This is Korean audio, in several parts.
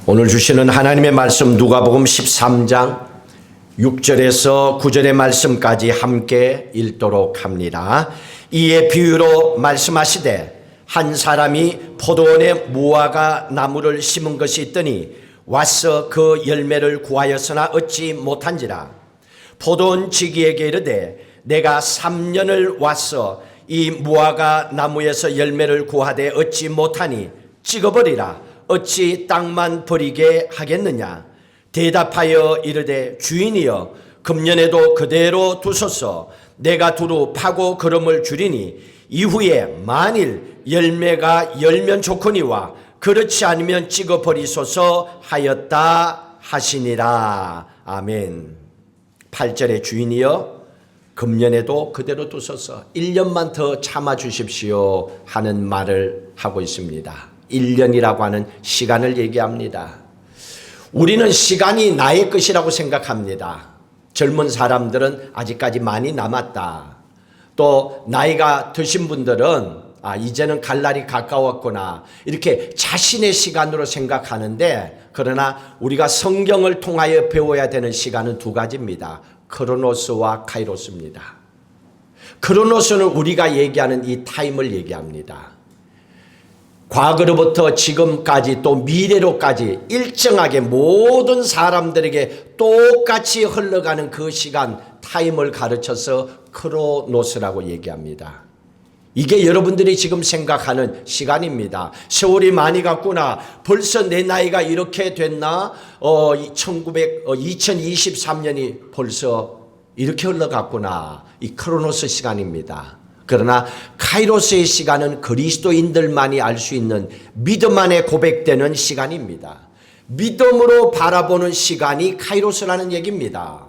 오늘 주시는 하나님의 말씀 누가복음 13장 6절에서 9절의 말씀까지 함께 읽도록 합니다. 이에 비유로 말씀하시되 한 사람이 포도원에 무화과 나무를 심은 것이 있더니 와서 그 열매를 구하였으나 얻지 못한지라. 포도원 지기에게 이르되 내가 3년을 와서 이 무화과 나무에서 열매를 구하되 얻지 못하니 찍어버리라. 어찌 땅만 버리게 하겠느냐. 대답하여 이르되 주인이여 금년에도 그대로 두소서. 내가 두루 파고 거름을 주리니 이후에 만일 열매가 열면 좋거니와 그렇지 않으면 찍어버리소서 하였다 하시니라. 아멘. 8절에 주인이여 금년에도 그대로 두소서 1년만 더 참아 주십시오 하는 말을 하고 있습니다. 1년이라고 하는 시간을 얘기합니다. 우리는 시간이 나의 것이라고 생각합니다. 젊은 사람들은 아직까지 많이 남았다. 또 나이가 드신 분들은 이제는 갈 날이 가까웠구나 이렇게 자신의 시간으로 생각하는데, 그러나 우리가 성경을 통하여 배워야 되는 시간은 두 가지입니다. 크로노스와 카이로스입니다. 크로노스는 우리가 얘기하는 이 타임을 얘기합니다. 과거로부터 지금까지 또 미래로까지 일정하게 모든 사람들에게 똑같이 흘러가는 그 시간 타임을 가르쳐서 크로노스라고 얘기합니다. 이게 여러분들이 지금 생각하는 시간입니다. 세월이 많이 갔구나. 벌써 내 나이가 이렇게 됐나? 2023년이 벌써 이렇게 흘러갔구나. 이 크로노스 시간입니다. 그러나 카이로스의 시간은 그리스도인들만이 알 수 있는 믿음 안에 고백되는 시간입니다. 믿음으로 바라보는 시간이 카이로스라는 얘기입니다.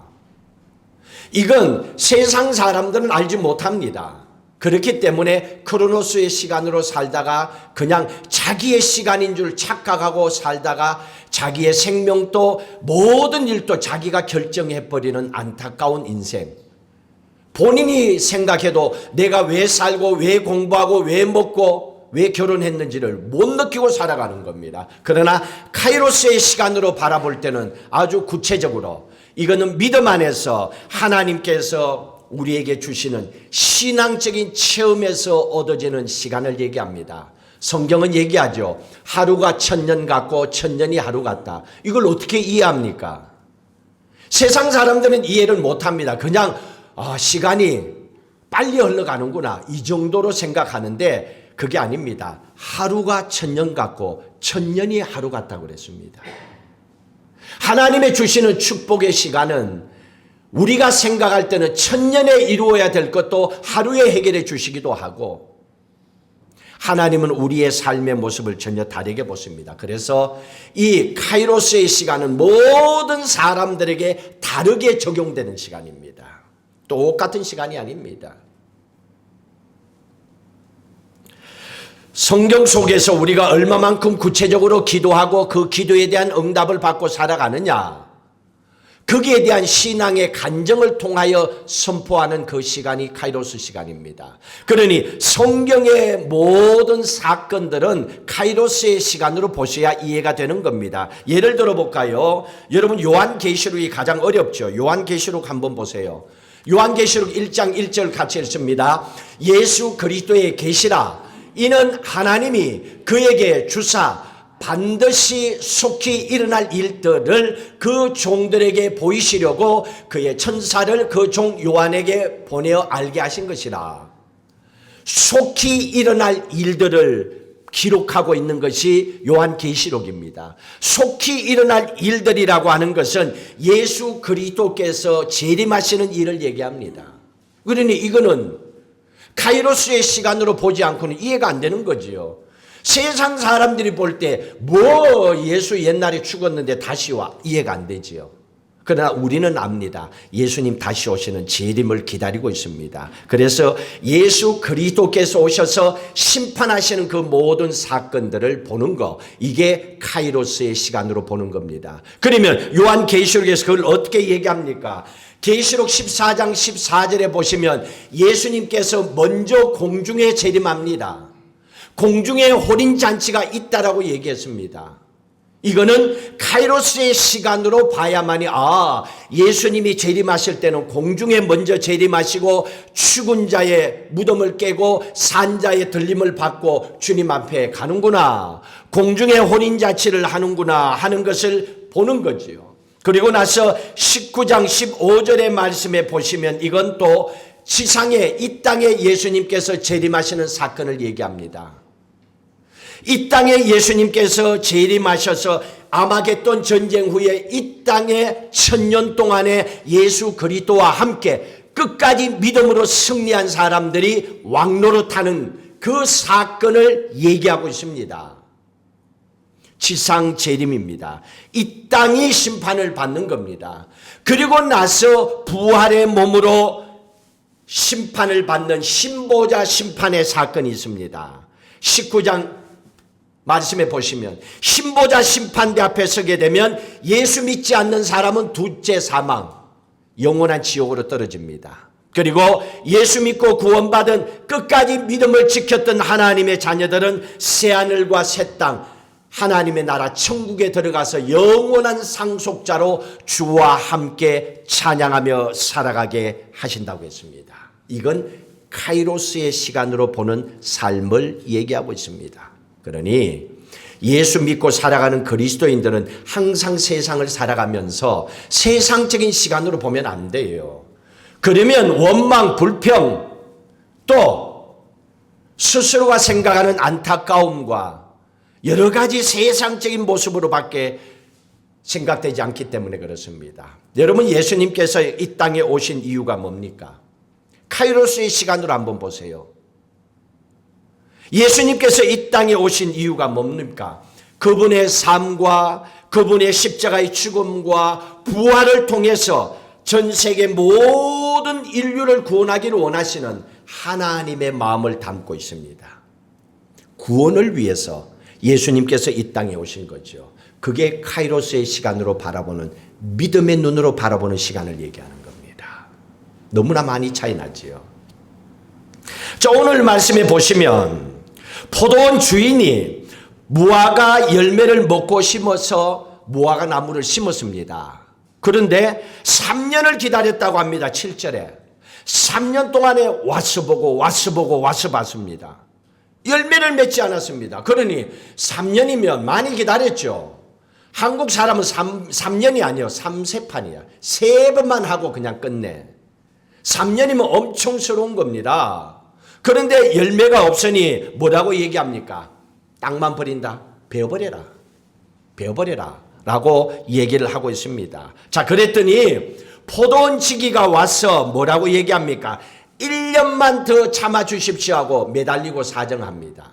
이건 세상 사람들은 알지 못합니다. 그렇기 때문에 크로노스의 시간으로 살다가 그냥 자기의 시간인 줄 착각하고 살다가 자기의 생명도 모든 일도 자기가 결정해버리는 안타까운 인생. 본인이 생각해도 내가 왜 살고 왜 공부하고 왜 먹고 왜 결혼했는지를 못 느끼고 살아가는 겁니다. 그러나 카이로스의 시간으로 바라볼 때는 아주 구체적으로 이거는 믿음 안에서 하나님께서 우리에게 주시는 신앙적인 체험에서 얻어지는 시간을 얘기합니다. 성경은 얘기하죠. 하루가 1000년 같고 1000년이 하루 같다. 이걸 어떻게 이해합니까? 세상 사람들은 이해를 못합니다. 그냥 시간이 빨리 흘러가는구나 이 정도로 생각하는데 그게 아닙니다. 하루가 1000년 같고 1000년이 하루 같다고 그랬습니다. 하나님의 주시는 축복의 시간은 우리가 생각할 때는 1000년에 이루어야 될 것도 하루에 해결해 주시기도 하고, 하나님은 우리의 삶의 모습을 전혀 다르게 보십니다. 그래서 이 카이로스의 시간은 모든 사람들에게 다르게 적용되는 시간입니다. 똑같은 시간이 아닙니다. 성경 속에서 우리가 얼마만큼 구체적으로 기도하고 그 기도에 대한 응답을 받고 살아가느냐, 거기에 대한 신앙의 간증을 통하여 선포하는 그 시간이 카이로스 시간입니다. 그러니 성경의 모든 사건들은 카이로스의 시간으로 보셔야 이해가 되는 겁니다. 예를 들어 볼까요? 여러분 요한계시록이 가장 어렵죠. 요한계시록 한번 보세요. 요한계시록 1장 1절 같이 읽습니다. 예수 그리스도의 계시라. 이는 하나님이 그에게 주사 반드시 속히 일어날 일들을 그 종들에게 보이시려고 그의 천사를 그 종 요한에게 보내어 알게 하신 것이라. 속히 일어날 일들을 기록하고 있는 것이 요한계시록입니다. 속히 일어날 일들이라고 하는 것은 예수 그리스도께서 재림하시는 일을 얘기합니다. 그러니 이거는 카이로스의 시간으로 보지 않고는 이해가 안 되는 거지요. 세상 사람들이 볼 때 예수 옛날에 죽었는데 다시 와, 이해가 안 되지요. 그러나 우리는 압니다. 예수님 다시 오시는 재림을 기다리고 있습니다. 그래서 예수 그리스도께서 오셔서 심판하시는 그 모든 사건들을 보는 거, 이게 카이로스의 시간으로 보는 겁니다. 그러면 요한계시록에서 그걸 어떻게 얘기합니까? 계시록 14장 14절에 보시면 예수님께서 먼저 공중에 재림합니다. 공중에 혼인잔치가 있다라고 얘기했습니다. 이거는 카이로스의 시간으로 봐야만이 예수님이 재림하실 때는 공중에 먼저 재림하시고 죽은 자의 무덤을 깨고 산 자의 들림을 받고 주님 앞에 가는구나, 공중에 혼인자치를 하는구나 하는 것을 보는 거지요. 그리고 나서 19장 15절의 말씀에 보시면 이건 또 지상에, 이 땅에 예수님께서 재림하시는 사건을 얘기합니다. 이 땅에 예수님께서 재림하셔서 아마겟돈 전쟁 후에 이 땅에 1000년 동안에 예수 그리스도와 함께 끝까지 믿음으로 승리한 사람들이 왕노릇하는 그 사건을 얘기하고 있습니다. 지상 재림입니다. 이 땅이 심판을 받는 겁니다. 그리고 나서 부활의 몸으로 심판을 받는 신보자 심판의 사건이 있습니다. 19장 말씀에 보시면 신보자 심판대 앞에 서게 되면 예수 믿지 않는 사람은 둘째 사망, 영원한 지옥으로 떨어집니다. 그리고 예수 믿고 구원받은 끝까지 믿음을 지켰던 하나님의 자녀들은 새하늘과 새 땅, 하나님의 나라 천국에 들어가서 영원한 상속자로 주와 함께 찬양하며 살아가게 하신다고 했습니다. 이건 카이로스의 시간으로 보는 삶을 얘기하고 있습니다. 그러니 예수 믿고 살아가는 그리스도인들은 항상 세상을 살아가면서 세상적인 시간으로 보면 안 돼요. 그러면 원망, 불평, 또 스스로가 생각하는 안타까움과 여러 가지 세상적인 모습으로밖에 생각되지 않기 때문에 그렇습니다. 여러분, 예수님께서 이 땅에 오신 이유가 뭡니까? 카이로스의 시간으로 한번 보세요. 예수님께서 이 땅에 오신 이유가 뭡니까? 그분의 삶과 그분의 십자가의 죽음과 부활을 통해서 전 세계 모든 인류를 구원하기를 원하시는 하나님의 마음을 담고 있습니다. 구원을 위해서 예수님께서 이 땅에 오신 거죠. 그게 카이로스의 시간으로 바라보는, 믿음의 눈으로 바라보는 시간을 얘기하는 겁니다. 너무나 많이 차이 나지요. 자, 오늘 말씀에 보시면 포도원 주인이 무화과 열매를 먹고 심어서 무화과 나무를 심었습니다. 그런데 3년을 기다렸다고 합니다. 7절에 3년 동안에 와서 보고 봤습니다. 열매를 맺지 않았습니다. 그러니 3년이면 많이 기다렸죠. 한국 사람은 3년이 아니요, 3세판이야. 3번만 하고 그냥 끝내. 3년이면 엄청스러운 겁니다. 그런데 열매가 없으니 뭐라고 얘기합니까? 땅만 버린다. 베어버려라. 베어버려라. 라고 얘기를 하고 있습니다. 자, 그랬더니 포도원 지기가 와서 뭐라고 얘기합니까? 1년만 더 참아 주십시오 하고 매달리고 사정합니다.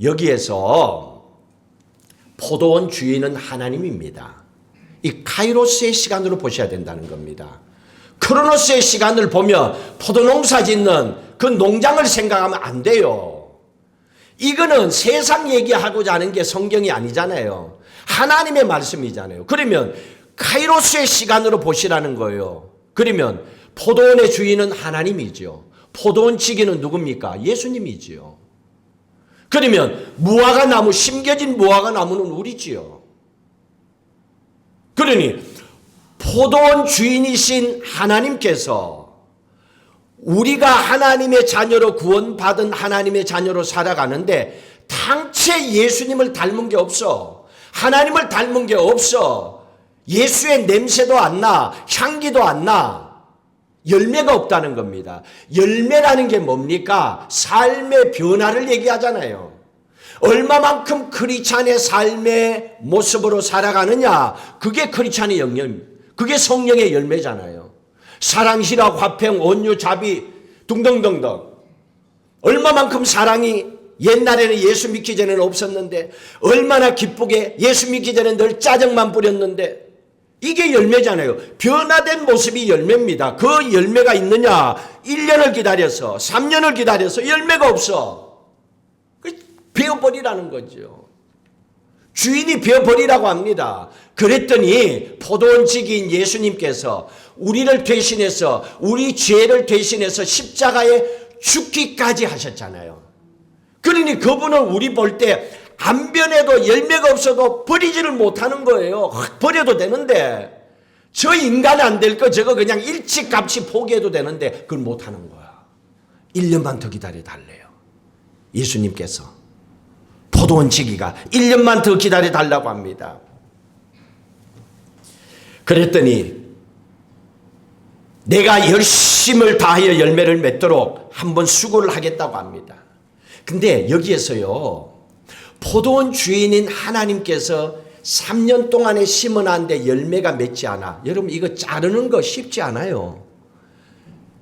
여기에서 포도원 주인은 하나님입니다. 이 카이로스의 시간으로 보셔야 된다는 겁니다. 크로노스의 시간을 보며 포도농사 짓는 그 농장을 생각하면 안 돼요. 이거는 세상 얘기하고자 하는 게 성경이 아니잖아요. 하나님의 말씀이잖아요. 그러면 카이로스의 시간으로 보시라는 거예요. 그러면 포도원의 주인은 하나님이죠. 포도원 지기는 누굽니까? 예수님이지요. 그러면 무화과 나무, 심겨진 무화과 나무는 우리지요. 그러니 포도원 주인이신 하나님께서 우리가 하나님의 자녀로 구원받은 하나님의 자녀로 살아가는데 당체 예수님을 닮은 게 없어. 하나님을 닮은 게 없어. 예수의 냄새도 안 나. 향기도 안 나. 열매가 없다는 겁니다. 열매라는 게 뭡니까? 삶의 변화를 얘기하잖아요. 얼마만큼 크리스찬의 삶의 모습으로 살아가느냐, 그게 크리스찬의 영역, 그게 성령의 열매잖아요. 사랑, 희락, 화평, 온유, 자비 등등등등. 얼마만큼 사랑이 옛날에는 예수 믿기 전에는 없었는데 얼마나 기쁘게 예수 믿기 전에 늘 짜증만 뿌렸는데 이게 열매잖아요. 변화된 모습이 열매입니다. 그 열매가 있느냐? 1년을 기다려서 3년을 기다려서 열매가 없어. 베어버리라는 거죠. 주인이 베어버리라고 합니다. 그랬더니 포도원 지기인 예수님께서 우리를 대신해서, 우리 죄를 대신해서 십자가에 죽기까지 하셨잖아요. 그러니 그분은 우리 볼 때 안 변해도 열매가 없어도 버리지를 못하는 거예요. 확 버려도 되는데 저 인간 안 될 거 저거 그냥 일찌감치 포기해도 되는데 그걸 못하는 거야. 1년만 더 기다려 달래요. 예수님께서 포도원 지기가 1년만 더 기다려 달라고 합니다. 그랬더니 내가 열심을 다하여 열매를 맺도록 한번 수고를 하겠다고 합니다. 근데 여기에서요, 포도원 주인인 하나님께서 3년 동안에 심어놨는데 열매가 맺지 않아. 여러분 이거 자르는 거 쉽지 않아요.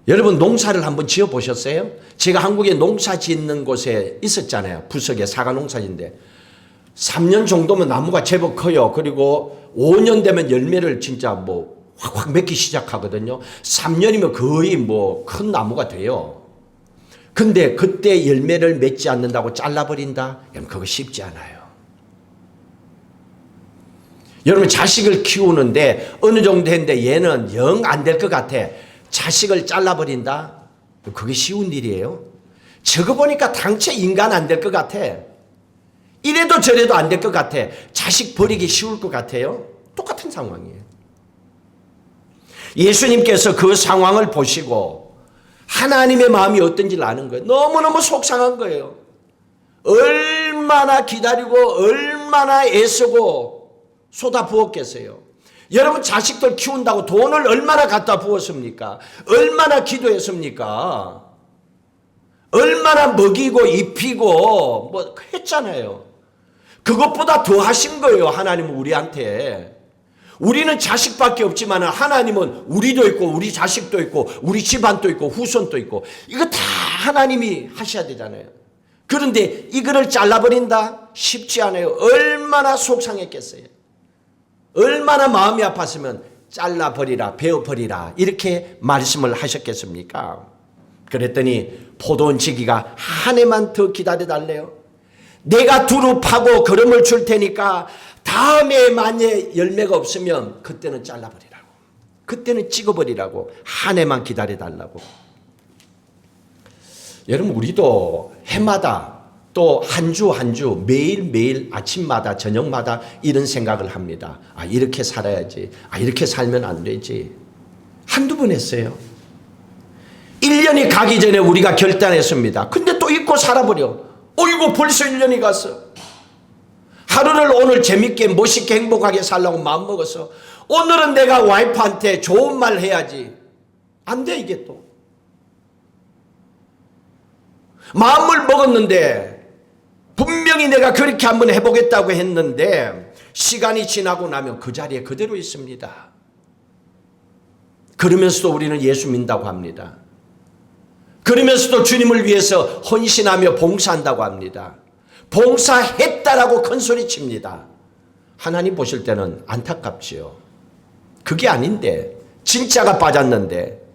여러분 농사를 한번 지어 보셨어요? 제가 한국에 농사 짓는 곳에 있었잖아요. 부석에 사과 농사인데 3년 정도면 나무가 제법 커요. 그리고 5년 되면 열매를 진짜 뭐 확확 맺기 시작하거든요. 3년이면 거의 뭐 큰 나무가 돼요. 근데 그때 열매를 맺지 않는다고 잘라버린다? 여러분 그거 쉽지 않아요. 여러분 자식을 키우는데 어느 정도 했는데 얘는 영 안 될 것 같아. 자식을 잘라버린다? 그게 쉬운 일이에요. 저거 보니까 당최 인간 안 될 것 같아. 이래도 저래도 안 될 것 같아. 자식 버리기 쉬울 것 같아요. 똑같은 상황이에요. 예수님께서 그 상황을 보시고 하나님의 마음이 어떤지를 아는 거예요. 너무너무 속상한 거예요. 얼마나 기다리고 얼마나 애쓰고 쏟아부었겠어요. 여러분 자식들 키운다고 돈을 얼마나 갖다 부었습니까? 얼마나 기도했습니까? 얼마나 먹이고 입히고 뭐 했잖아요. 그것보다 더 하신 거예요. 하나님은 우리한테. 우리는 자식밖에 없지만 하나님은 우리도 있고 우리 자식도 있고 우리 집안도 있고 후손도 있고 이거 다 하나님이 하셔야 되잖아요. 그런데 이거를 잘라버린다? 쉽지 않아요. 얼마나 속상했겠어요. 얼마나 마음이 아팠으면 잘라버리라 베어버리라 이렇게 말씀을 하셨겠습니까? 그랬더니 포도원 지기가 한 해만 더 기다려달래요. 내가 두루 파고 거름을 줄 테니까 다음에 만약에 열매가 없으면 그때는 잘라버리라고. 그때는 찍어버리라고. 한 해만 기다려달라고. 여러분 우리도 해마다 또 한 주 한 주 매일매일 아침마다 저녁마다 이런 생각을 합니다. 아 이렇게 살아야지. 아 이렇게 살면 안 되지. 한두 번 했어요. 1년이 가기 전에 우리가 결단했습니다. 근데 또 잊고 살아버려. 어이구 벌써 1년이 갔어. 하루를 오늘 재밌게 멋있게 행복하게 살려고 마음먹었어. 오늘은 내가 와이프한테 좋은 말 해야지. 안 돼 이게 또. 마음을 먹었는데 분명히 내가 그렇게 한번 해보겠다고 했는데 시간이 지나고 나면 그 자리에 그대로 있습니다. 그러면서도 우리는 예수 믿는다고 합니다. 그러면서도 주님을 위해서 헌신하며 봉사한다고 합니다. 봉사했다라고 큰 소리 칩니다. 하나님 보실 때는 안타깝지요. 그게 아닌데 진짜가 빠졌는데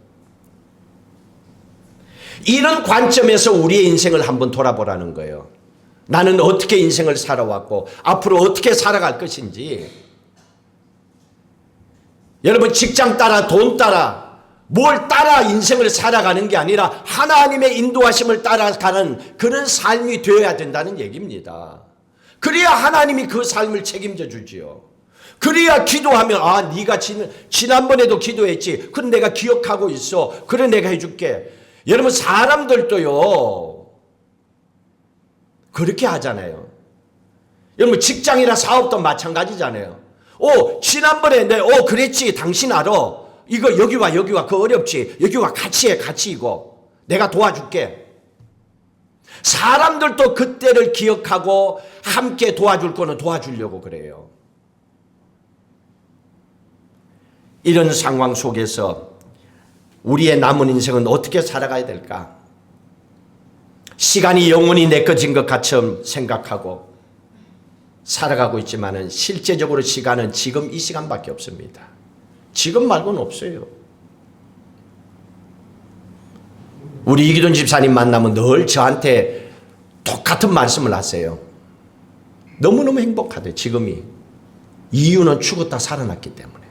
이런 관점에서 우리의 인생을 한번 돌아보라는 거예요. 나는 어떻게 인생을 살아왔고 앞으로 어떻게 살아갈 것인지. 여러분 직장 따라 돈 따라 뭘 따라 인생을 살아가는 게 아니라 하나님의 인도하심을 따라가는 그런 삶이 되어야 된다는 얘기입니다. 그래야 하나님이 그 삶을 책임져 주지요. 그래야 기도하면 아 네가 지난번에도 기도했지. 그럼 내가 기억하고 있어. 그래 내가 해줄게. 여러분 사람들도요 그렇게 하잖아요. 여러분 직장이나 사업도 마찬가지잖아요. 지난번에 그랬지 당신 알아. 이거 여기 와 그거 어렵지. 여기 와 같이 해 같이 이거. 내가 도와줄게. 사람들도 그때를 기억하고 함께 도와줄 거는 도와주려고 그래요. 이런 상황 속에서 우리의 남은 인생은 어떻게 살아가야 될까? 시간이 영원히 내 것인 것 같이 생각하고 살아가고 있지만은 실제적으로 시간은 지금 이 시간밖에 없습니다. 지금 말고는 없어요. 우리 이기돈 집사님 만나면 늘 저한테 똑같은 말씀을 하세요. 너무너무 행복하대 지금이. 이유는 죽었다 살아났기 때문에.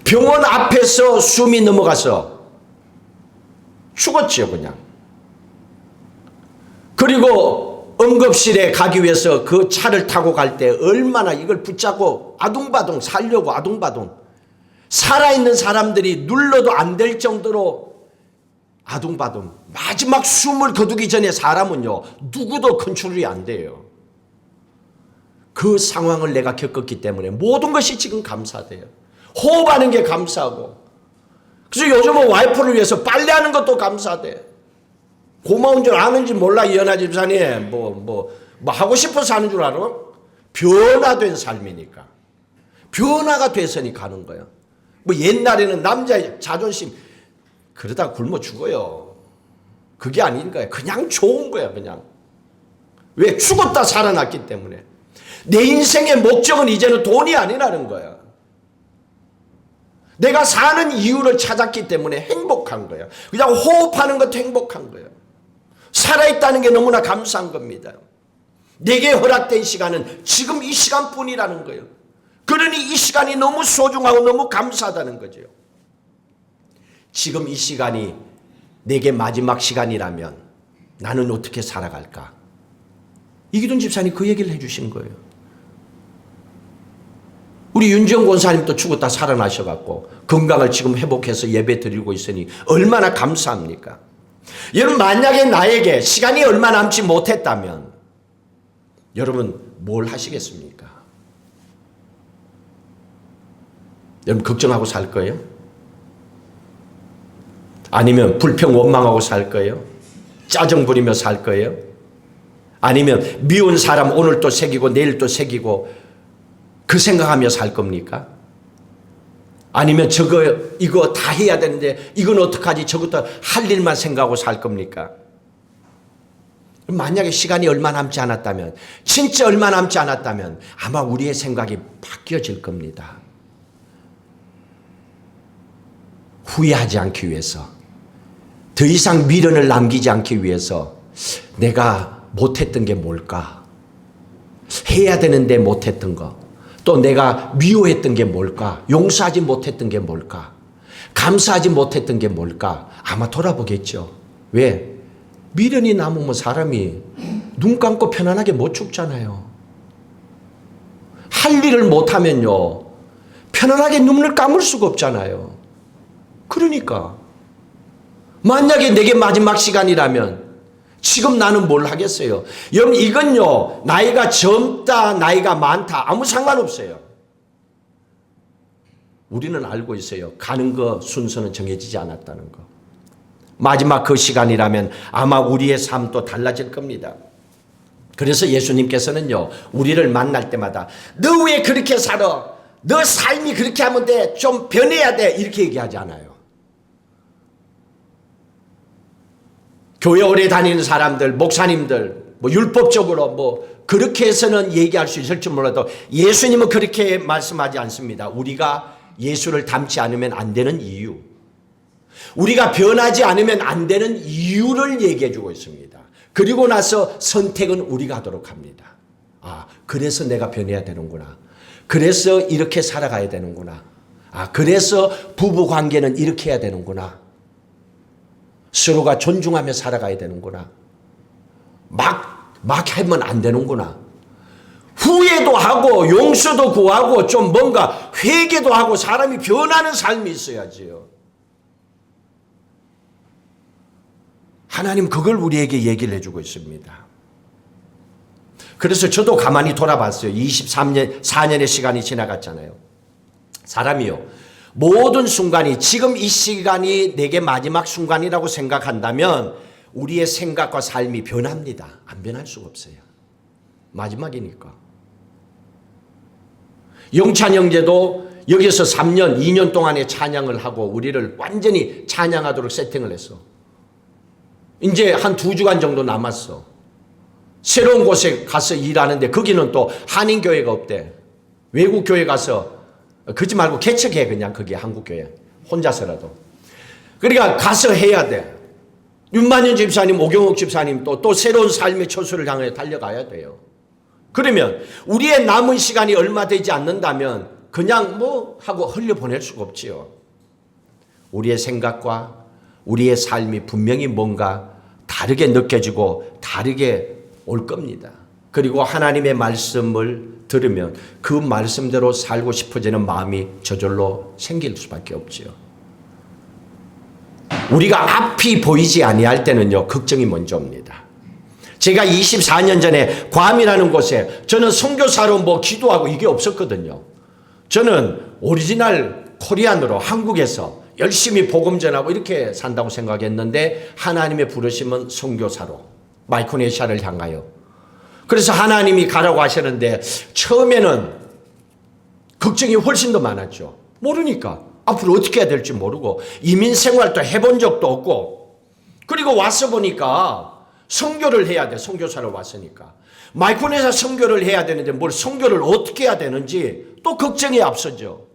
병원 앞에서 숨이 넘어가서 죽었지요 그냥. 그리고 응급실에 가기 위해서 그 차를 타고 갈 때 얼마나 이걸 붙잡고 아둥바둥 살려고 아둥바둥, 살아있는 사람들이 눌러도 안 될 정도로 아둥바둥, 마지막 숨을 거두기 전에 사람은요 누구도 컨트롤이 안 돼요. 그 상황을 내가 겪었기 때문에 모든 것이 지금 감사돼요. 호흡하는 게 감사하고, 그래서 요즘은 와이프를 위해서 빨래하는 것도 감사돼. 고마운 줄 아는지 몰라. 이현아 집사님 뭐 하고 싶어서 하는 줄 알아? 변화된 삶이니까, 변화가 돼서니 가는 거야. 뭐 옛날에는 남자의 자존심 그러다 굶어 죽어요. 그게 아닌 거야. 그냥 좋은 거야. 그냥. 왜? 죽었다 살아났기 때문에. 내 인생의 목적은 이제는 돈이 아니라는 거야. 내가 사는 이유를 찾았기 때문에 행복한 거야. 그냥 호흡하는 것도 행복한 거야. 살아있다는 게 너무나 감사한 겁니다. 내게 허락된 시간은 지금 이 시간뿐이라는 거예요. 그러니 이 시간이 너무 소중하고 너무 감사하다는 거죠. 지금 이 시간이 내게 마지막 시간이라면 나는 어떻게 살아갈까? 이기돈 집사님 그 얘기를 해주신 거예요. 우리 윤지영 권사님도 죽었다 살아나셔갖고 건강을 지금 회복해서 예배 드리고 있으니 얼마나 감사합니까? 여러분, 만약에 나에게 시간이 얼마 남지 못했다면 여러분 뭘 하시겠습니까? 여러분 걱정하고 살 거예요? 아니면 불평 원망하고 살 거예요? 짜증 부리며 살 거예요? 아니면 미운 사람 오늘 또 새기고 내일 또 새기고 그 생각하며 살 겁니까? 아니면 이거 다 해야 되는데 이건 어떡하지? 저것도 할 일만 생각하고 살 겁니까? 만약에 시간이 얼마 남지 않았다면, 진짜 얼마 남지 않았다면 아마 우리의 생각이 바뀌어질 겁니다. 후회하지 않기 위해서, 더 이상 미련을 남기지 않기 위해서 내가 못했던 게 뭘까? 해야 되는데 못했던 거, 또 내가 미워했던 게 뭘까? 용서하지 못했던 게 뭘까? 감사하지 못했던 게 뭘까? 아마 돌아보겠죠. 왜? 미련이 남으면 사람이 눈 감고 편안하게 못 죽잖아요. 할 일을 못하면요 편안하게 눈을 감을 수가 없잖아요. 그러니까 만약에 내게 마지막 시간이라면 지금 나는 뭘 하겠어요? 여러분, 이건요 나이가 젊다 나이가 많다 아무 상관없어요. 우리는 알고 있어요. 가는 거 순서는 정해지지 않았다는 거. 마지막 그 시간이라면 아마 우리의 삶도 달라질 겁니다. 그래서 예수님께서는요 우리를 만날 때마다 너 왜 그렇게 살아? 너 삶이 그렇게 하면 돼. 좀 변해야 돼. 이렇게 얘기하지 않아요. 교회 오래 다니는 사람들, 목사님들, 뭐 율법적으로 뭐 그렇게 해서는 얘기할 수 있을지 몰라도 예수님은 그렇게 말씀하지 않습니다. 우리가 예수를 닮지 않으면 안 되는 이유, 우리가 변하지 않으면 안 되는 이유를 얘기해 주고 있습니다. 그리고 나서 선택은 우리가 하도록 합니다. 아, 그래서 내가 변해야 되는구나. 그래서 이렇게 살아가야 되는구나. 아, 그래서 부부 관계는 이렇게 해야 되는구나. 서로가 존중하며 살아가야 되는구나. 막 하면 안 되는구나. 후회도 하고 용서도 구하고 좀 뭔가 회개도 하고 사람이 변하는 삶이 있어야지요. 하나님 그걸 우리에게 얘기를 해주고 있습니다. 그래서 저도 가만히 돌아봤어요. 4년의 시간이 지나갔잖아요. 사람이요 모든 순간이 지금 이 시간이 내게 마지막 순간이라고 생각한다면 우리의 생각과 삶이 변합니다. 안 변할 수가 없어요. 마지막이니까. 영찬 형제도 여기서 3년, 2년 동안의 찬양을 하고 우리를 완전히 찬양하도록 세팅을 했어. 이제 한 2주간 정도 남았어. 새로운 곳에 가서 일하는데 거기는 또 한인교회가 없대. 외국 교회 가서 그러지 말고 개척해. 그냥 거기 한국교회 혼자서라도. 그러니까 가서 해야 돼. 윤만현 집사님, 오경옥 집사님 또 새로운 삶의 초수를 향해 달려가야 돼요. 그러면 우리의 남은 시간이 얼마 되지 않는다면 그냥 뭐 하고 흘려보낼 수가 없지요. 우리의 생각과 우리의 삶이 분명히 뭔가 다르게 느껴지고 다르게 올 겁니다. 그리고 하나님의 말씀을 들으면 그 말씀대로 살고 싶어지는 마음이 저절로 생길 수밖에 없지요. 우리가 앞이 보이지 아니할 때는요, 걱정이 먼저 옵니다. 제가 24년 전에 괌이라는 곳에 저는 선교사로 뭐 기도하고 이게 없었거든요. 저는 오리지널 코리안으로 한국에서 열심히 복음 전하고 이렇게 산다고 생각했는데 하나님의 부르심은 선교사로 마이크로네시아를 향하여. 그래서 하나님이 가라고 하시는데 처음에는 걱정이 훨씬 더 많았죠. 모르니까 앞으로 어떻게 해야 될지 모르고 이민 생활도 해본 적도 없고, 그리고 와서 보니까 선교를 해야 돼. 선교사로 왔으니까 마이크로네시아 선교를 해야 되는데 뭘 선교를 어떻게 해야 되는지 또 걱정이 앞서죠.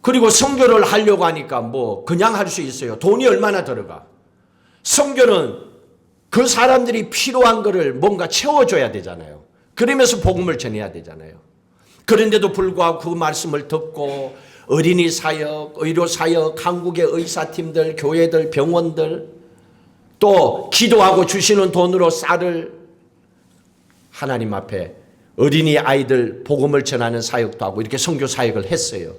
그리고 선교를 하려고 하니까 뭐 그냥 할 수 있어요. 돈이 얼마나 들어가. 선교는 그 사람들이 필요한 거를 뭔가 채워줘야 되잖아요. 그러면서 복음을 전해야 되잖아요. 그런데도 불구하고 그 말씀을 듣고 어린이 사역, 의료 사역, 한국의 의사팀들, 교회들, 병원들, 또 기도하고 주시는 돈으로 쌀을 하나님 앞에 어린이 아이들 복음을 전하는 사역도 하고 이렇게 선교 사역을 했어요.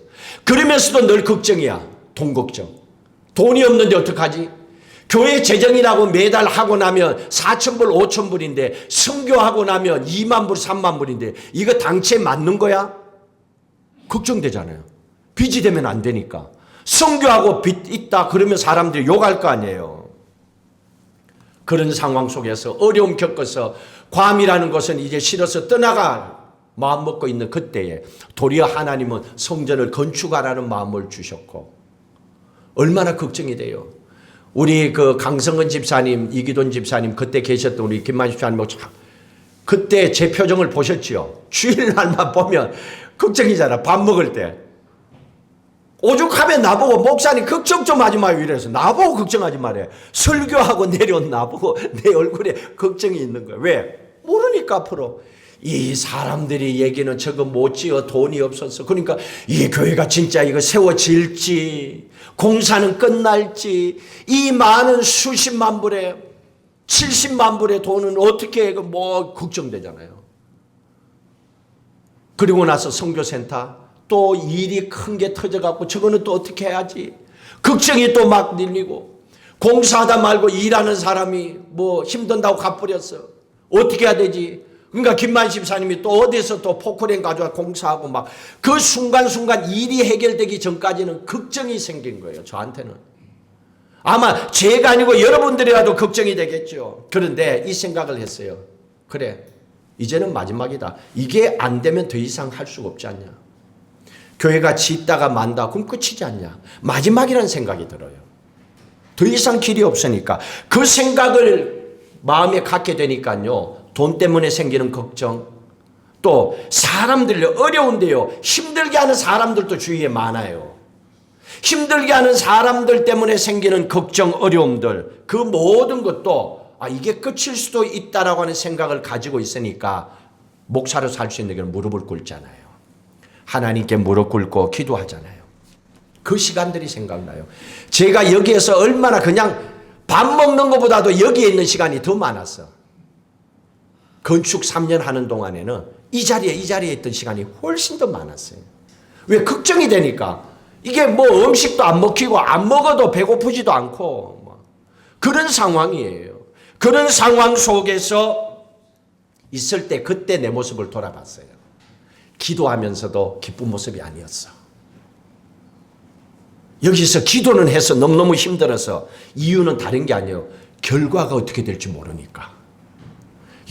그러면서도 늘 걱정이야. 돈 걱정. 돈이 없는데 어떡하지? 교회 재정이라고 매달 하고 나면 4,000불, 5,000불인데 선교하고 나면 2만 불, 3만 불인데 이거 당체 맞는 거야? 걱정되잖아요. 빚이 되면 안 되니까. 선교하고 빚 있다 그러면 사람들이 욕할 거 아니에요. 그런 상황 속에서 어려움 겪어서 괌이라는 것은 이제 싫어서 떠나갈 마음 먹고 있는 그때에 도리어 하나님은 성전을 건축하라는 마음을 주셨고, 얼마나 걱정이 돼요. 우리 그 강성근 집사님, 이기돈 집사님, 그때 계셨던 우리 김만 집사님, 그때 제 표정을 보셨지요? 주일날만 보면 걱정이잖아. 밥 먹을 때. 오죽하면 나보고 목사님 걱정 좀 하지 마요 이래서 나보고 걱정하지 말아요. 설교하고 내려온 나보고 내 얼굴에 걱정이 있는 거예요. 왜? 모르니까 앞으로. 이 사람들이 얘기는 저거 못 지어 돈이 없어서. 그러니까 이 교회가 진짜 이거 세워질지, 공사는 끝날지, 이 많은 수십만 불에 70만 불의 돈은 어떻게 뭐 걱정되잖아요. 그리고 나서 선교센터 또 일이 큰 게 터져갖고 저거는 또 어떻게 해야지. 걱정이 또 막 밀리고, 공사하다 말고 일하는 사람이 뭐 힘든다고 갚버렸어. 어떻게 해야 되지? 그러니까 김만 집사님이 또 어디서 또 포크레인 가져와 공사하고 막 그 순간순간 일이 해결되기 전까지는 걱정이 생긴 거예요. 저한테는. 아마 제가 아니고 여러분들이라도 걱정이 되겠죠. 그런데 이 생각을 했어요. 그래, 이제는 마지막이다. 이게 안 되면 더 이상 할 수가 없지 않냐. 교회가 짓다가 만다 그럼 끝이지 않냐. 마지막이라는 생각이 들어요. 더 이상 길이 없으니까. 그 생각을 마음에 갖게 되니까요, 돈 때문에 생기는 걱정, 또 사람들 어려운데요, 힘들게 하는 사람들도 주위에 많아요. 힘들게 하는 사람들 때문에 생기는 걱정, 어려움들, 그 모든 것도 이게 끝일 수도 있다라고 하는 생각을 가지고 있으니까 목사로 살 수 있는 게 무릎을 꿇잖아요. 하나님께 무릎 꿇고 기도하잖아요. 그 시간들이 생각나요. 제가 여기에서 얼마나 그냥 밥 먹는 것보다도 여기에 있는 시간이 더 많았어. 건축 3년 하는 동안에는 이 자리에 있던 시간이 훨씬 더 많았어요. 왜? 걱정이 되니까. 이게 뭐 음식도 안 먹히고 안 먹어도 배고프지도 않고 그런 상황이에요. 그런 상황 속에서 있을 때 그때 내 모습을 돌아봤어요. 기도하면서도 기쁜 모습이 아니었어. 여기서 기도는 해서 너무너무 힘들어서 이유는 다른 게 아니에요. 결과가 어떻게 될지 모르니까.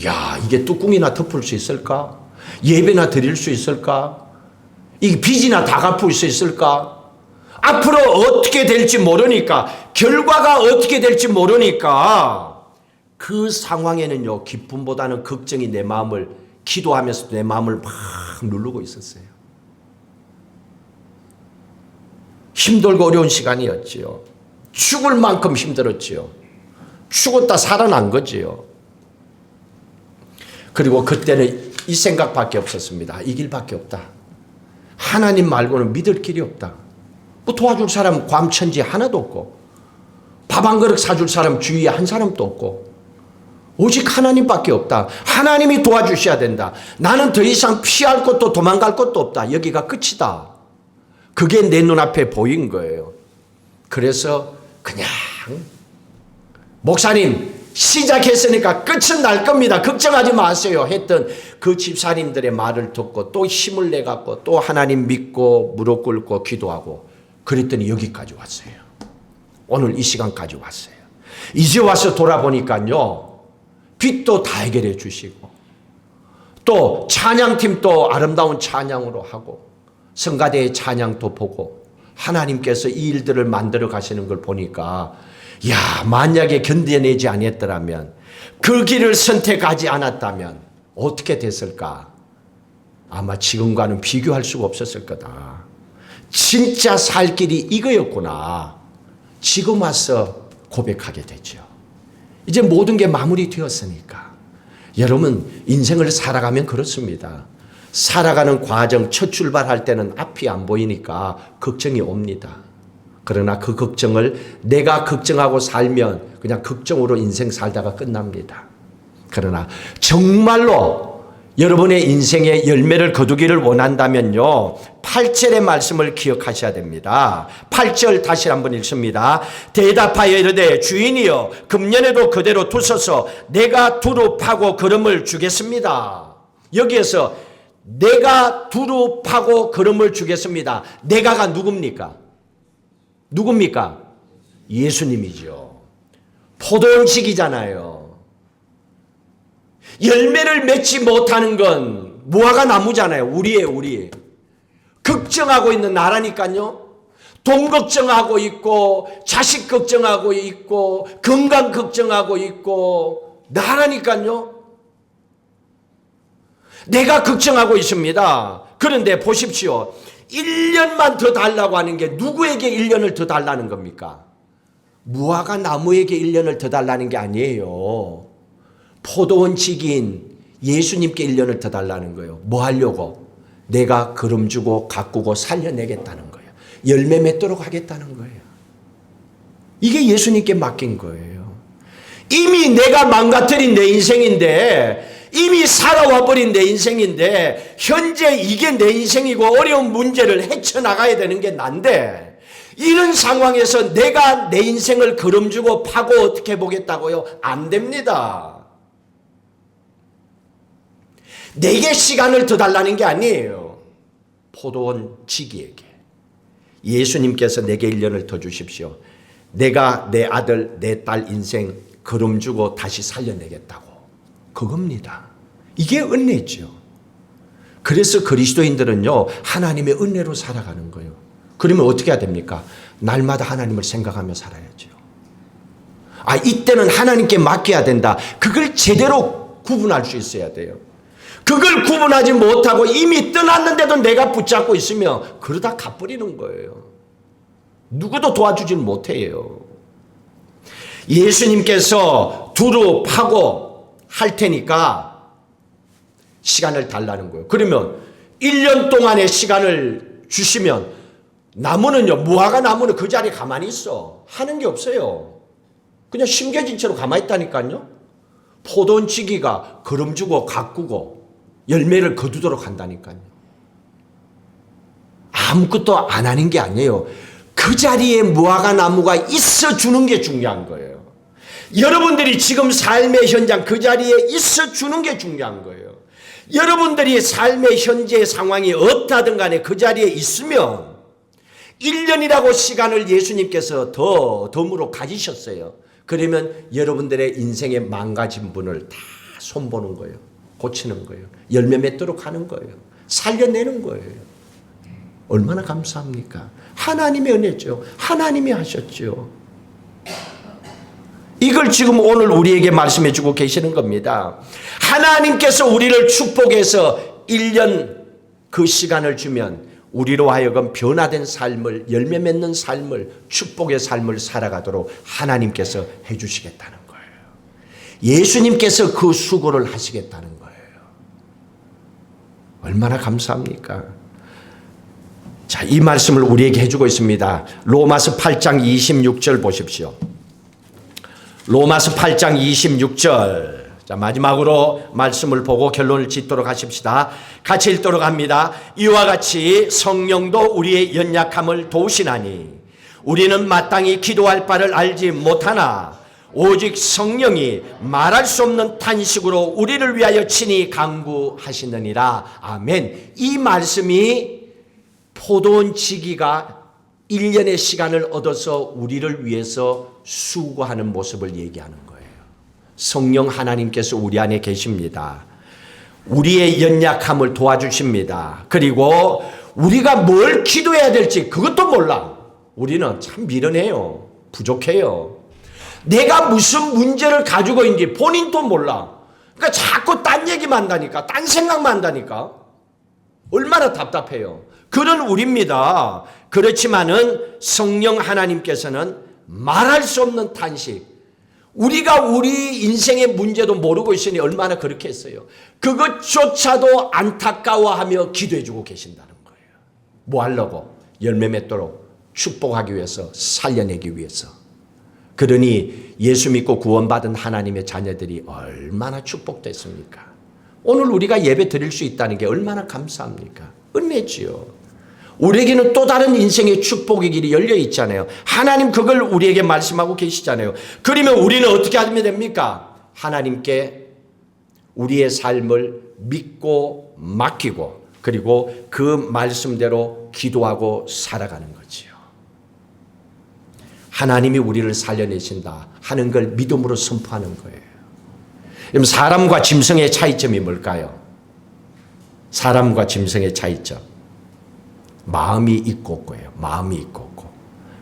야, 이게 뚜껑이나 덮을 수 있을까? 예배나 드릴 수 있을까? 이 빚이나 다 갚을 수 있을까? 앞으로 어떻게 될지 모르니까, 결과가 어떻게 될지 모르니까 그 상황에는요, 기쁨보다는 걱정이 내 마음을, 기도하면서도 내 마음을 막 누르고 있었어요. 힘들고 어려운 시간이었지요. 죽을 만큼 힘들었지요. 죽었다 살아난 거지요. 그리고 그때는 이 생각밖에 없었습니다. 이 길밖에 없다. 하나님 말고는 믿을 길이 없다. 뭐 도와줄 사람 괌천지 하나도 없고, 밥 한 그릇 사줄 사람 주위에 한 사람도 없고, 오직 하나님밖에 없다. 하나님이 도와주셔야 된다. 나는 더 이상 피할 것도 도망갈 것도 없다. 여기가 끝이다. 그게 내 눈앞에 보인 거예요. 그래서 그냥 목사님 시작했으니까 끝은 날 겁니다. 걱정하지 마세요 했던 그 집사님들의 말을 듣고 또 힘을 내갖고 또 하나님 믿고 무릎 꿇고 기도하고 그랬더니 여기까지 왔어요. 오늘 이 시간까지 왔어요. 이제 와서 돌아보니까요. 빚도 다 해결해 주시고 또 찬양팀도 아름다운 찬양으로 하고 성가대의 찬양도 보고 하나님께서 이 일들을 만들어 가시는 걸 보니까 야, 만약에 견뎌내지 않았더라면 그 길을 선택하지 않았다면 어떻게 됐을까? 아마 지금과는 비교할 수가 없었을 거다. 진짜 살 길이 이거였구나. 지금 와서 고백하게 되죠. 이제 모든 게 마무리되었으니까. 여러분 인생을 살아가면 그렇습니다. 살아가는 과정 첫 출발할 때는 앞이 안 보이니까 걱정이 옵니다. 그러나 그 걱정을 내가 걱정하고 살면 그냥 걱정으로 인생 살다가 끝납니다. 그러나 정말로 여러분의 인생에 열매를 거두기를 원한다면요. 8절의 말씀을 기억하셔야 됩니다. 8절 다시 한번 읽습니다. 대답하여 이르되 주인이여 금년에도 그대로 두소서 내가 두루 파고 거름을 주겠습니다. 여기에서 내가 두루 파고 거름을 주겠습니다. 내가가 누굽니까? 누굽니까? 예수님이죠. 포도원식이잖아요. 열매를 맺지 못하는 건 무화과 나무잖아요. 우리. 걱정하고 있는 나라니까요. 돈 걱정하고 있고 자식 걱정하고 있고 건강 걱정하고 있고 나라니까요. 내가 걱정하고 있습니다. 그런데 보십시오. 1년만 더 달라고 하는 게 누구에게 1년을 더 달라는 겁니까? 무화과 나무에게 1년을 더 달라는 게 아니에요. 포도원치기인 예수님께 1년을 더 달라는 거예요. 뭐 하려고? 내가 거름 주고 가꾸고 살려내겠다는 거예요. 열매 맺도록 하겠다는 거예요. 이게 예수님께 맡긴 거예요. 이미 내가 망가뜨린 내 인생인데 이미 살아와 버린 내 인생인데 현재 이게 내 인생이고 어려운 문제를 헤쳐나가야 되는 게 난데 이런 상황에서 내가 내 인생을 거름주고 파고 어떻게 보겠다고요? 안 됩니다. 내게 시간을 더 달라는 게 아니에요. 포도원 지기에게. 예수님께서 내게 1년을 더 주십시오. 내가 내 아들, 내 딸 인생 거름주고 다시 살려내겠다고. 그겁니다. 이게 은혜죠. 그래서 그리스도인들은요, 하나님의 은혜로 살아가는 거예요. 그러면 어떻게 해야 됩니까? 날마다 하나님을 생각하며 살아야죠. 이때는 하나님께 맡겨야 된다. 그걸 제대로 구분할 수 있어야 돼요. 그걸 구분하지 못하고 이미 떠났는데도 내가 붙잡고 있으면 그러다 가버리는 거예요. 누구도 도와주지는 못해요. 예수님께서 두루 파고 할 테니까 시간을 달라는 거예요. 그러면 1년 동안의 시간을 주시면 나무는요, 무화과 나무는 그 자리에 가만히 있어. 하는 게 없어요. 그냥 심겨진 채로 가만히 있다니까요. 포도원치기가 거름주고 가꾸고 열매를 거두도록 한다니까요. 아무것도 안 하는 게 아니에요. 그 자리에 무화과 나무가 있어 주는 게 중요한 거예요. 여러분들이 지금 삶의 현장 그 자리에 있어 주는 게 중요한 거예요. 여러분들이 삶의 현재 상황이 어떠하든 간에 그 자리에 있으면 1년이라고 시간을 예수님께서 덤으로 가지셨어요. 그러면 여러분들의 인생에 망가진 분을 다 손보는 거예요. 고치는 거예요. 열매 맺도록 하는 거예요. 살려내는 거예요. 얼마나 감사합니까? 하나님의 은혜죠. 하나님이 하셨죠. 이걸 지금 오늘 우리에게 말씀해 주고 계시는 겁니다. 하나님께서 우리를 축복해서 1년 그 시간을 주면 우리로 하여금 변화된 삶을, 열매 맺는 삶을, 축복의 삶을 살아가도록 하나님께서 해 주시겠다는 거예요. 예수님께서 그 수고를 하시겠다는 거예요. 얼마나 감사합니까? 자, 이 말씀을 우리에게 해주고 있습니다. 로마서 8장 26절 보십시오. 로마서 8장 26절. 자, 마지막으로 말씀을 보고 결론을 짓도록 하십시다. 같이 읽도록 합니다. 이와 같이 성령도 우리의 연약함을 도우시나니 우리는 마땅히 기도할 바를 알지 못하나 오직 성령이 말할 수 없는 탄식으로 우리를 위하여 친히 간구하시느니라. 아멘. 이 말씀이 포도원 지기가 1년의 시간을 얻어서 우리를 위해서 수고하는 모습을 얘기하는 거예요. 성령 하나님께서 우리 안에 계십니다. 우리의 연약함을 도와주십니다. 그리고 우리가 뭘 기도해야 될지 그것도 몰라. 우리는 참 미련해요. 부족해요. 내가 무슨 문제를 가지고 있는지 본인도 몰라. 그러니까 자꾸 딴 얘기만 한다니까. 딴 생각만 한다니까. 얼마나 답답해요. 그런 우리입니다. 그렇지만은 성령 하나님께서는 말할 수 없는 탄식. 우리가 우리 인생의 문제도 모르고 있으니 얼마나 그렇게 했어요. 그것조차도 안타까워하며 기도해주고 계신다는 거예요. 뭐 하려고? 열매 맺도록 축복하기 위해서, 살려내기 위해서. 그러니 예수 믿고 구원받은 하나님의 자녀들이 얼마나 축복됐습니까? 오늘 우리가 예배 드릴 수 있다는 게 얼마나 감사합니까? 은혜지요. 우리에게는 또 다른 인생의 축복의 길이 열려 있잖아요. 하나님 그걸 우리에게 말씀하고 계시잖아요. 그러면 우리는 어떻게 하면 됩니까? 하나님께 우리의 삶을 믿고 맡기고 그리고 그 말씀대로 기도하고 살아가는 거지요. 하나님이 우리를 살려내신다 하는 걸 믿음으로 선포하는 거예요. 그럼 사람과 짐승의 차이점이 뭘까요? 사람과 짐승의 차이점. 마음이 있고 없고예요. 마음이 있고 없고.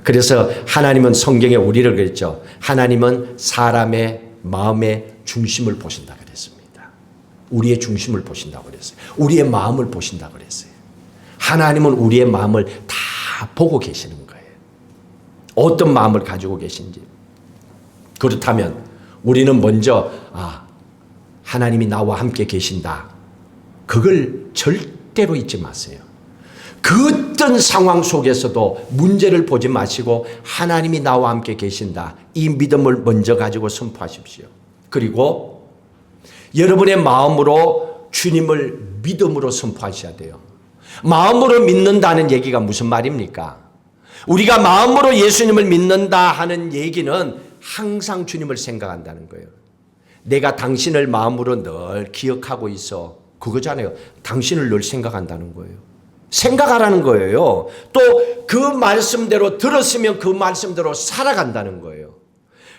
그래서 하나님은 성경에 우리를 그랬죠. 하나님은 사람의 마음의 중심을 보신다 그랬습니다. 우리의 중심을 보신다고 그랬어요. 우리의 마음을 보신다고 그랬어요. 하나님은 우리의 마음을 다 보고 계시는 거예요. 어떤 마음을 가지고 계신지. 그렇다면 우리는 먼저 하나님이 나와 함께 계신다. 그걸 절대로 잊지 마세요. 그 어떤 상황 속에서도 문제를 보지 마시고 하나님이 나와 함께 계신다. 이 믿음을 먼저 가지고 선포하십시오. 그리고 여러분의 마음으로 주님을 믿음으로 선포하셔야 돼요. 마음으로 믿는다는 얘기가 무슨 말입니까? 우리가 마음으로 예수님을 믿는다 하는 얘기는 항상 주님을 생각한다는 거예요. 내가 당신을 마음으로 늘 기억하고 있어. 그거잖아요. 당신을 늘 생각한다는 거예요. 생각하라는 거예요. 또 그 말씀대로 들었으면 그 말씀대로 살아간다는 거예요.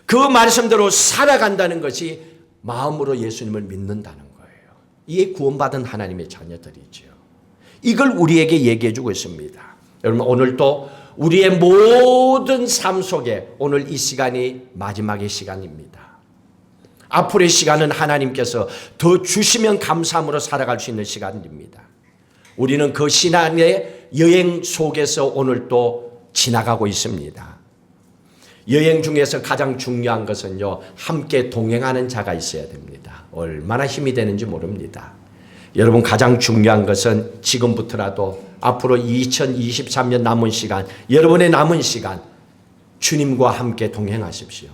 그 말씀대로 살아간다는 것이 마음으로 예수님을 믿는다는 거예요. 이게 구원받은 하나님의 자녀들이죠. 이걸 우리에게 얘기해 주고 있습니다. 여러분 오늘도 우리의 모든 삶 속에 오늘 이 시간이 마지막의 시간입니다. 앞으로의 시간은 하나님께서 더 주시면 감사함으로 살아갈 수 있는 시간입니다. 우리는 그 신앙의 여행 속에서 오늘 또 지나가고 있습니다. 여행 중에서 가장 중요한 것은요, 함께 동행하는 자가 있어야 됩니다. 얼마나 힘이 되는지 모릅니다. 여러분 가장 중요한 것은 지금부터라도 앞으로 2023년 남은 시간, 여러분의 남은 시간 주님과 함께 동행하십시오.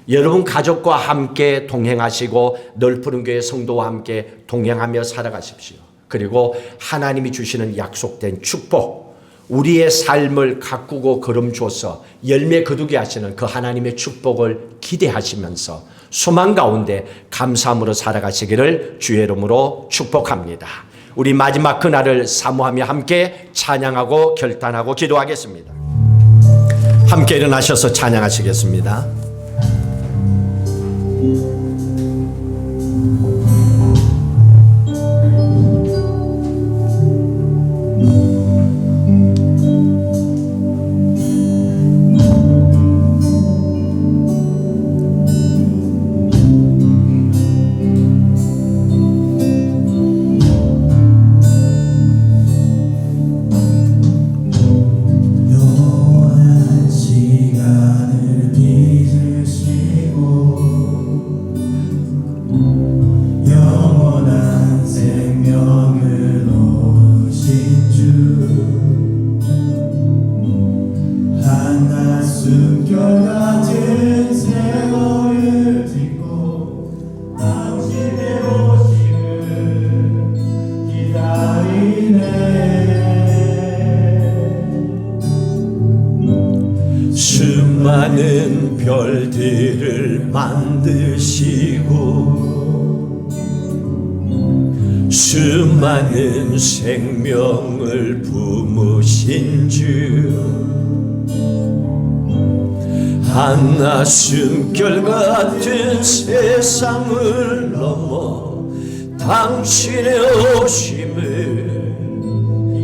여러분 가족과 함께 동행하시고 넓은 교회 성도와 함께 동행하며 살아가십시오. 그리고 하나님이 주시는 약속된 축복, 우리의 삶을 가꾸고 걸음줘서 열매 거두게 하시는 그 하나님의 축복을 기대하시면서 소망 가운데 감사함으로 살아가시기를 주의 이름으로 축복합니다. 우리 마지막 그날을 사모하며 함께 찬양하고 결단하고 기도하겠습니다. 함께 일어나셔서 찬양하시겠습니다. 영원한 시간을 빚을 수많은 별들을 만드시고 수많은 생명을 품으신 주, 한나 숨결 같은 세상을 넘어 당신의 오심을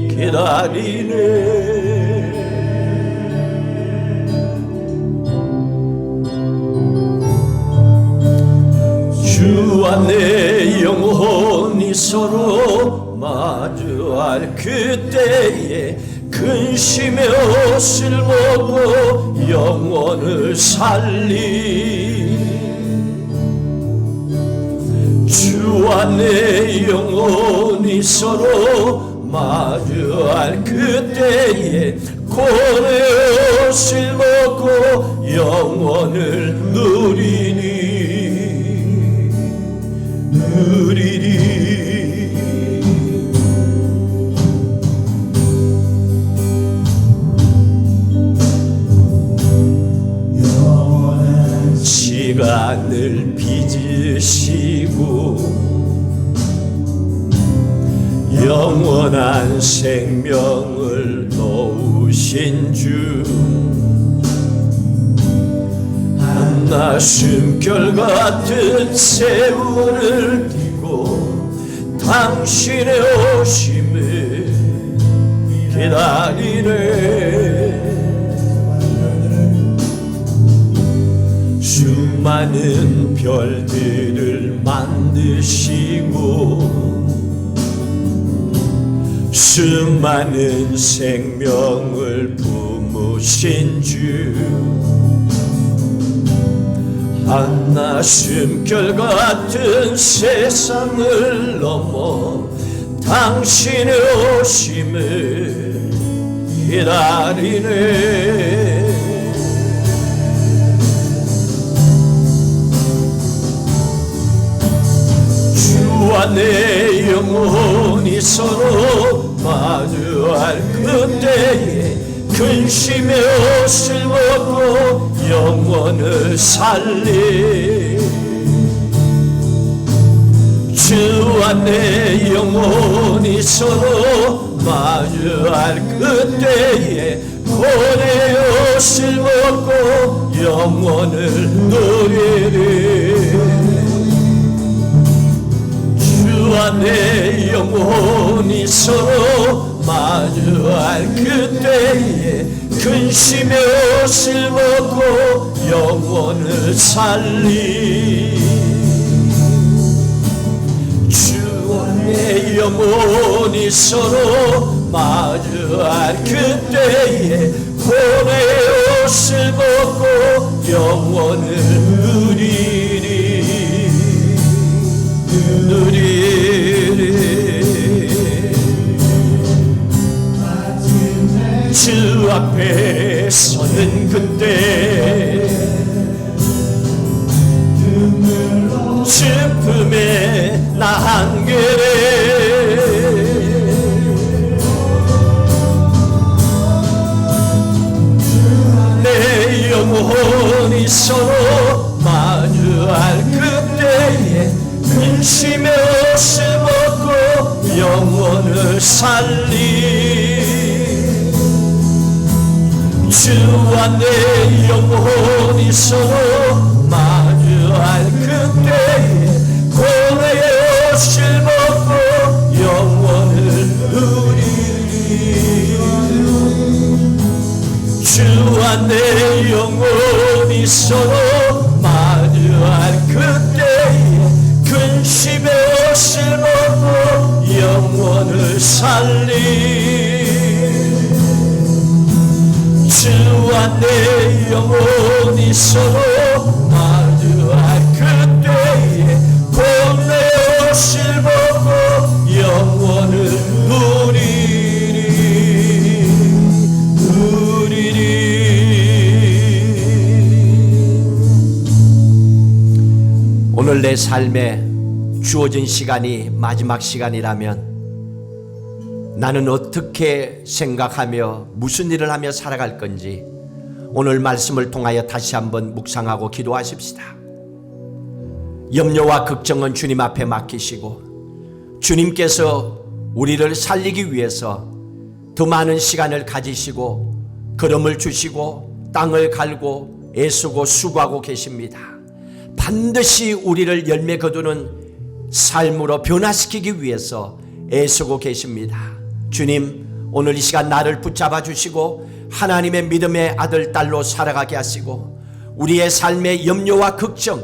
기다리네. 주와 내 영혼이 서로 마주할 그때에 근심의 옷을 벗고 영혼을 살리. 주와 내 영혼이 서로 마주할 그때에 고뇌의 옷을 벗고 영혼을 누리리. 시간을 빚으시고 영원한 생명을 놓으신 주, 한나 숨결 같은 세월을 띠고 당신의 오심을 기다리네. 수많은 별들을 만드시고 수많은 생명을 품으신 주, 한나 숨결 같은 세상을 넘어 당신의 오심을 기다리네. 주와 내 영혼이 서로 마주할 그때에 근심의 옷을 벗고 영혼을 살리. 주와 내 영혼이 서로 마주할 그때에 고뇌의 옷을 벗고 영혼을 누리리. 주와 내 영혼이 서로 마주할 그때에 근심의 옷을 벗고 영혼을 살리. 주와 내 영혼이 서로 마주할 그때에 고뇌의 옷을 벗고 영혼을 누리리. 주 앞에 서는 그때 슬픔에 나 한결에 내 영혼이 서로 마주할 그때에 근심의 옷을 벗고 영혼을 살리. 주와 내 영혼이 서로 마주할 그때에 고뇌의 옷을 벗고 영혼을 누리리. 주와 내 영혼이 서로 마주할 그때에 근심의 옷을 벗고 영혼을 살리. 주와 내 영혼이 서로 마주할 그때에 고뇌의 옷을 벗고 영혼을 누리리. 오늘 내 삶에 주어진 시간이 마지막 시간이라면 나는 어떻게 생각하며 무슨 일을 하며 살아갈 건지, 오늘 말씀을 통하여 다시 한번 묵상하고 기도하십시다. 염려와 걱정은 주님 앞에 맡기시고 주님께서 우리를 살리기 위해서 더 많은 시간을 가지시고 걸음을 주시고 땅을 갈고 애쓰고 수고하고 계십니다. 반드시 우리를 열매 거두는 삶으로 변화시키기 위해서 애쓰고 계십니다. 주님, 오늘 이 시간 나를 붙잡아 주시고 하나님의 믿음의 아들 딸로 살아가게 하시고 우리의 삶의 염려와 걱정,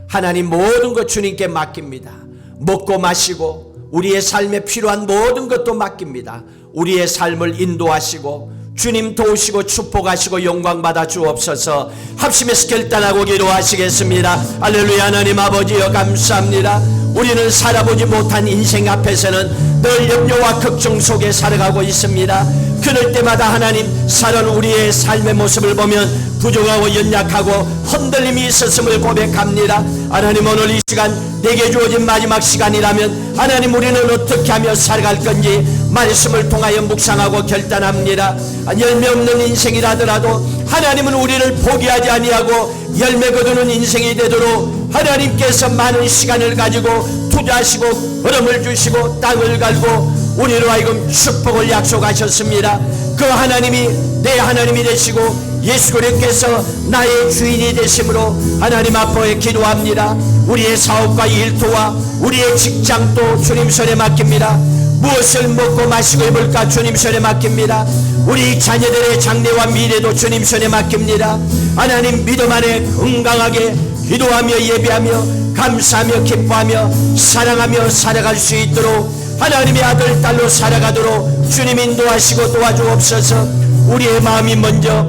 하나님 모든 것 주님께 맡깁니다. 먹고 마시고 우리의 삶에 필요한 모든 것도 맡깁니다. 우리의 삶을 인도하시고 주님 도우시고 축복하시고 영광 받아 주옵소서. 합심해서 결단하고 기도하시겠습니다. 할렐루야. 하나님 아버지여 감사합니다. 우리는 살아보지 못한 인생 앞에서는 늘 염려와 걱정 속에 살아가고 있습니다. 그럴 때마다 하나님 살아온 우리의 삶의 모습을 보면 부족하고 연약하고 흔들림이 있었음을 고백합니다. 하나님, 오늘 이 시간 내게 주어진 마지막 시간이라면 하나님 우리는 어떻게 하며 살아갈 건지 말씀을 통하여 묵상하고 결단합니다. 열매 없는 인생이라더라도 하나님은 우리를 포기하지 아니하고 열매 거두는 인생이 되도록 하나님께서 많은 시간을 가지고 투자하시고 걸음을 주시고 땅을 갈고 우리로 하여금 축복을 약속하셨습니다. 그 하나님이 내 하나님이 되시고 예수 그리스도께서 나의 주인이 되심으로 하나님 앞에 기도합니다. 우리의 사업과 일터와 우리의 직장도 주님 손에 맡깁니다. 무엇을 먹고 마시고 입을까 주님 손에 맡깁니다. 우리 자녀들의 장래와 미래도 주님 손에 맡깁니다. 하나님 믿음 안에 건강하게 기도하며 예배하며 감사하며 기뻐하며 사랑하며 살아갈 수 있도록 하나님의 아들 딸로 살아가도록 주님 인도하시고 도와주옵소서. 우리의 마음이 먼저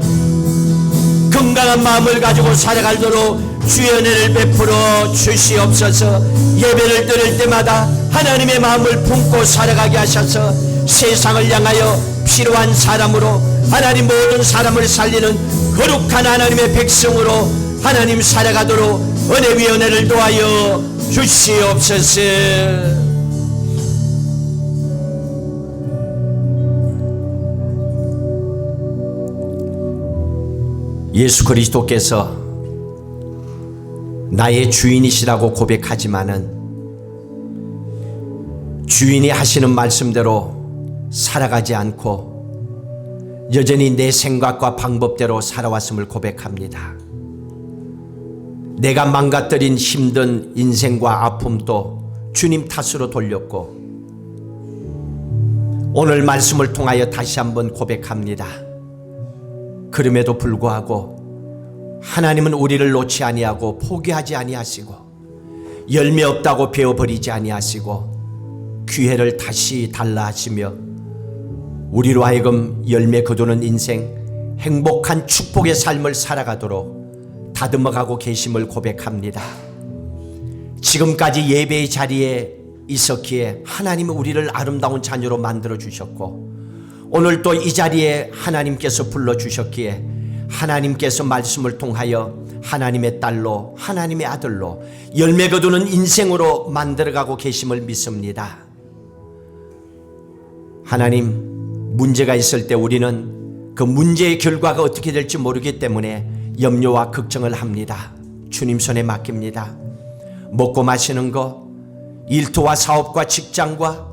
건강한 마음을 가지고 살아가도록 주의 은혜를 베풀어 주시옵소서. 예배를 드릴 때마다 하나님의 마음을 품고 살아가게 하셔서 세상을 향하여 필요한 사람으로 하나님 모든 사람을 살리는 거룩한 하나님의 백성으로 하나님 살아가도록 은혜 위에 은혜를 도하여 주시옵소서. 예수 그리스도께서 나의 주인이시라고 고백하지만은 주인이 하시는 말씀대로 살아가지 않고 여전히 내 생각과 방법대로 살아왔음을 고백합니다. 내가 망가뜨린 힘든 인생과 아픔도 주님 탓으로 돌렸고 오늘 말씀을 통하여 다시 한번 고백합니다. 그럼에도 불구하고 하나님은 우리를 놓지 아니하고 포기하지 아니하시고 열매 없다고 베어버리지 아니하시고 기회를 다시 달라 하시며 우리로 하여금 열매 거두는 인생 행복한 축복의 삶을 살아가도록 다듬어가고 계심을 고백합니다. 지금까지 예배의 자리에 있었기에 하나님은 우리를 아름다운 자녀로 만들어 주셨고 오늘 또 이 자리에 하나님께서 불러주셨기에 하나님께서 말씀을 통하여 하나님의 딸로 하나님의 아들로 열매 거두는 인생으로 만들어가고 계심을 믿습니다. 하나님, 문제가 있을 때 우리는 그 문제의 결과가 어떻게 될지 모르기 때문에 염려와 걱정을 합니다. 주님 손에 맡깁니다. 먹고 마시는 거, 일터와 사업과 직장과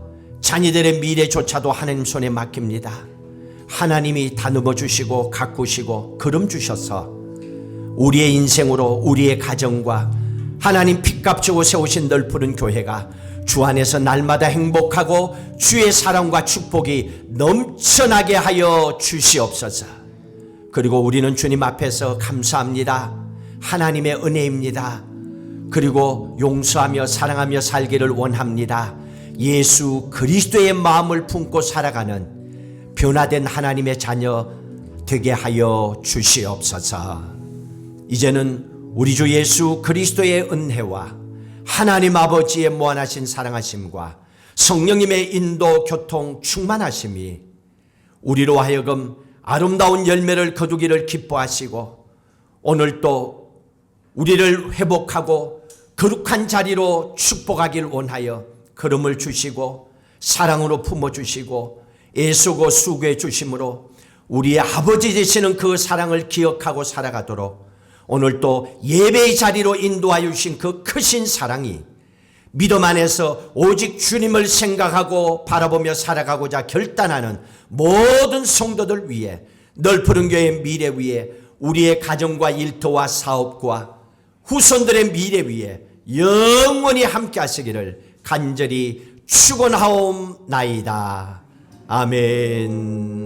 자녀들의 미래조차도 하나님 손에 맡깁니다. 하나님이 다듬어 주시고 가꾸시고 걸음 주셔서 우리의 인생으로 우리의 가정과 하나님 핏값 주고 세우신 넓은 교회가 주 안에서 날마다 행복하고 주의 사랑과 축복이 넘쳐나게 하여 주시옵소서. 그리고 우리는 주님 앞에서 감사합니다. 하나님의 은혜입니다. 그리고 용서하며 사랑하며 살기를 원합니다. 예수 그리스도의 마음을 품고 살아가는 변화된 하나님의 자녀 되게 하여 주시옵소서. 이제는 우리 주 예수 그리스도의 은혜와 하나님 아버지의 무한하신 사랑하심과 성령님의 인도 교통 충만하심이 우리로 하여금 아름다운 열매를 거두기를 기뻐하시고 오늘 또 우리를 회복하고 거룩한 자리로 축복하길 원하여 걸음을 주시고 사랑으로 품어주시고 애쓰고 수고해 주심으로 우리의 아버지 되시는 그 사랑을 기억하고 살아가도록 오늘 또 예배의 자리로 인도하여 주신 그 크신 사랑이 믿음 안에서 오직 주님을 생각하고 바라보며 살아가고자 결단하는 모든 성도들 위해 넓은 교회의 미래 위에 우리의 가정과 일터와 사업과 후손들의 미래 위에 영원히 함께 하시기를 간절히 축원하옵나이다. 아멘.